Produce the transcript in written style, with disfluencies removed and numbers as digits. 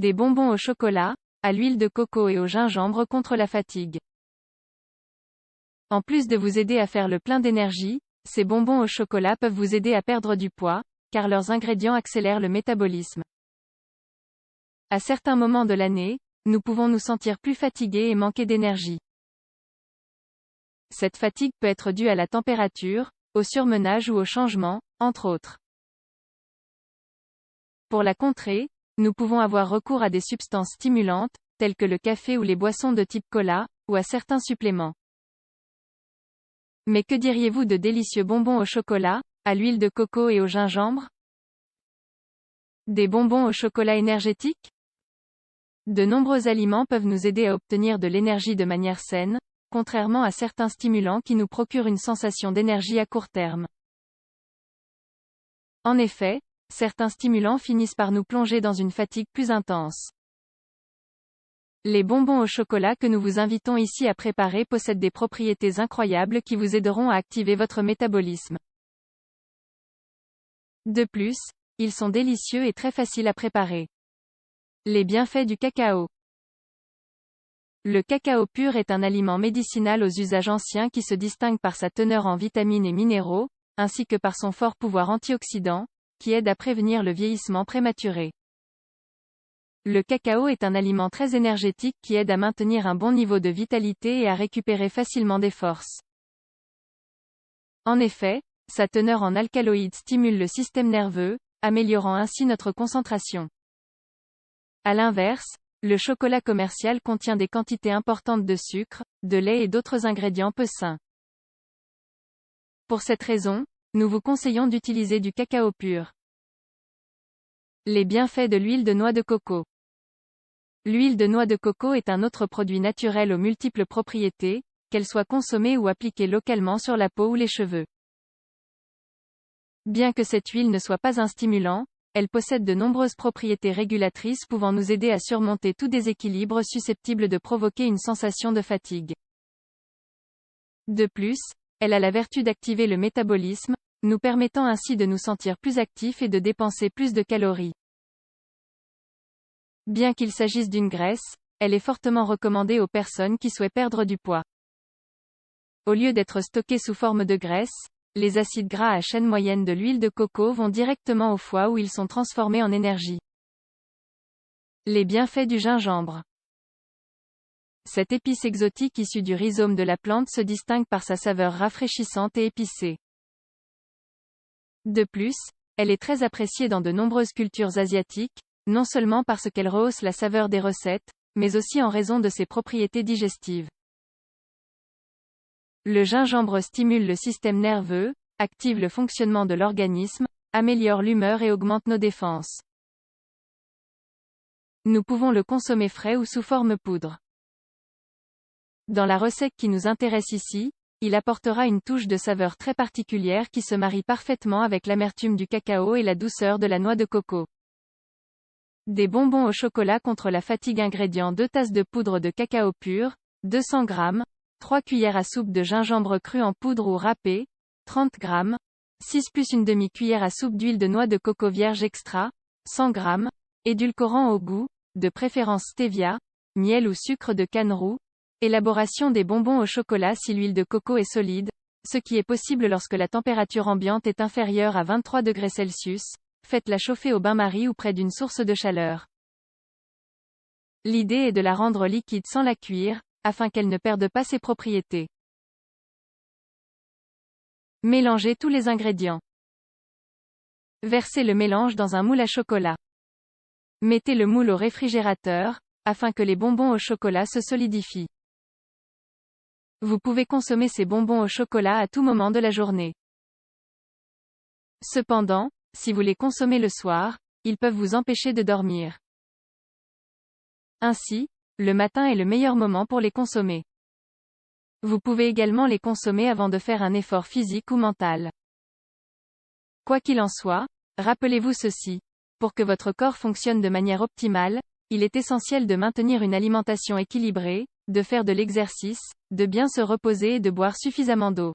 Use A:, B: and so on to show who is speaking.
A: Des bonbons au chocolat, à l'huile de coco et au gingembre contre la fatigue. En plus de vous aider à faire le plein d'énergie, ces bonbons au chocolat peuvent vous aider à perdre du poids, car leurs ingrédients accélèrent le métabolisme. À certains moments de l'année, nous pouvons nous sentir plus fatigués et manquer d'énergie. Cette fatigue peut être due à la température, au surmenage ou au changement, entre autres. Pour la contrer, nous pouvons avoir recours à des substances stimulantes, telles que le café ou les boissons de type cola, ou à certains suppléments. Mais que diriez-vous de délicieux bonbons au chocolat, à l'huile de coco et au gingembre? Des bonbons au chocolat énergétiques? De nombreux aliments peuvent nous aider à obtenir de l'énergie de manière saine, contrairement à certains stimulants qui nous procurent une sensation d'énergie à court terme. En effet, certains stimulants finissent par nous plonger dans une fatigue plus intense. Les bonbons au chocolat que nous vous invitons ici à préparer possèdent des propriétés incroyables qui vous aideront à activer votre métabolisme. De plus, ils sont délicieux et très faciles à préparer. Les bienfaits du cacao. Le cacao pur est un aliment médicinal aux usages anciens qui se distingue par sa teneur en vitamines et minéraux, ainsi que par son fort pouvoir antioxydant, qui aide à prévenir le vieillissement prématuré. Le cacao est un aliment très énergétique qui aide à maintenir un bon niveau de vitalité et à récupérer facilement des forces. En effet, sa teneur en alcaloïdes stimule le système nerveux, améliorant ainsi notre concentration. À l'inverse, le chocolat commercial contient des quantités importantes de sucre, de lait et d'autres ingrédients peu sains. Pour cette raison, nous vous conseillons d'utiliser du cacao pur. Les bienfaits de l'huile de noix de coco. L'huile de noix de coco est un autre produit naturel aux multiples propriétés, qu'elle soit consommée ou appliquée localement sur la peau ou les cheveux. Bien que cette huile ne soit pas un stimulant, elle possède de nombreuses propriétés régulatrices pouvant nous aider à surmonter tout déséquilibre susceptible de provoquer une sensation de fatigue. De plus, elle a la vertu d'activer le métabolisme, nous permettant ainsi de nous sentir plus actifs et de dépenser plus de calories. Bien qu'il s'agisse d'une graisse, elle est fortement recommandée aux personnes qui souhaitent perdre du poids. Au lieu d'être stockée sous forme de graisse, les acides gras à chaîne moyenne de l'huile de coco vont directement au foie où ils sont transformés en énergie. Les bienfaits du gingembre. Cette épice exotique issue du rhizome de la plante se distingue par sa saveur rafraîchissante et épicée. De plus, elle est très appréciée dans de nombreuses cultures asiatiques, non seulement parce qu'elle rehausse la saveur des recettes, mais aussi en raison de ses propriétés digestives. Le gingembre stimule le système nerveux, active le fonctionnement de l'organisme, améliore l'humeur et augmente nos défenses. Nous pouvons le consommer frais ou sous forme poudre. Dans la recette qui nous intéresse ici, il apportera une touche de saveur très particulière qui se marie parfaitement avec l'amertume du cacao et la douceur de la noix de coco. Des bonbons au chocolat contre la fatigue. Ingrédients: 2 tasses de poudre de cacao pur, 200 g, 3 cuillères à soupe de gingembre cru en poudre ou râpé, 30 g, 6 plus une demi-cuillère à soupe d'huile de noix de coco vierge extra, 100 g, édulcorant au goût, de préférence stevia, miel ou sucre de canne roux. Élaboration des bonbons au chocolat. Si l'huile de coco est solide, ce qui est possible lorsque la température ambiante est inférieure à 23 degrés Celsius, faites-la chauffer au bain-marie ou près d'une source de chaleur. L'idée est de la rendre liquide sans la cuire, afin qu'elle ne perde pas ses propriétés. Mélangez tous les ingrédients. Versez le mélange dans un moule à chocolat. Mettez le moule au réfrigérateur, afin que les bonbons au chocolat se solidifient. Vous pouvez consommer ces bonbons au chocolat à tout moment de la journée. Cependant, si vous les consommez le soir, ils peuvent vous empêcher de dormir. Ainsi, le matin est le meilleur moment pour les consommer. Vous pouvez également les consommer avant de faire un effort physique ou mental. Quoi qu'il en soit, rappelez-vous ceci. Pour que votre corps fonctionne de manière optimale, il est essentiel de maintenir une alimentation équilibrée, de faire de l'exercice, de bien se reposer et de boire suffisamment d'eau.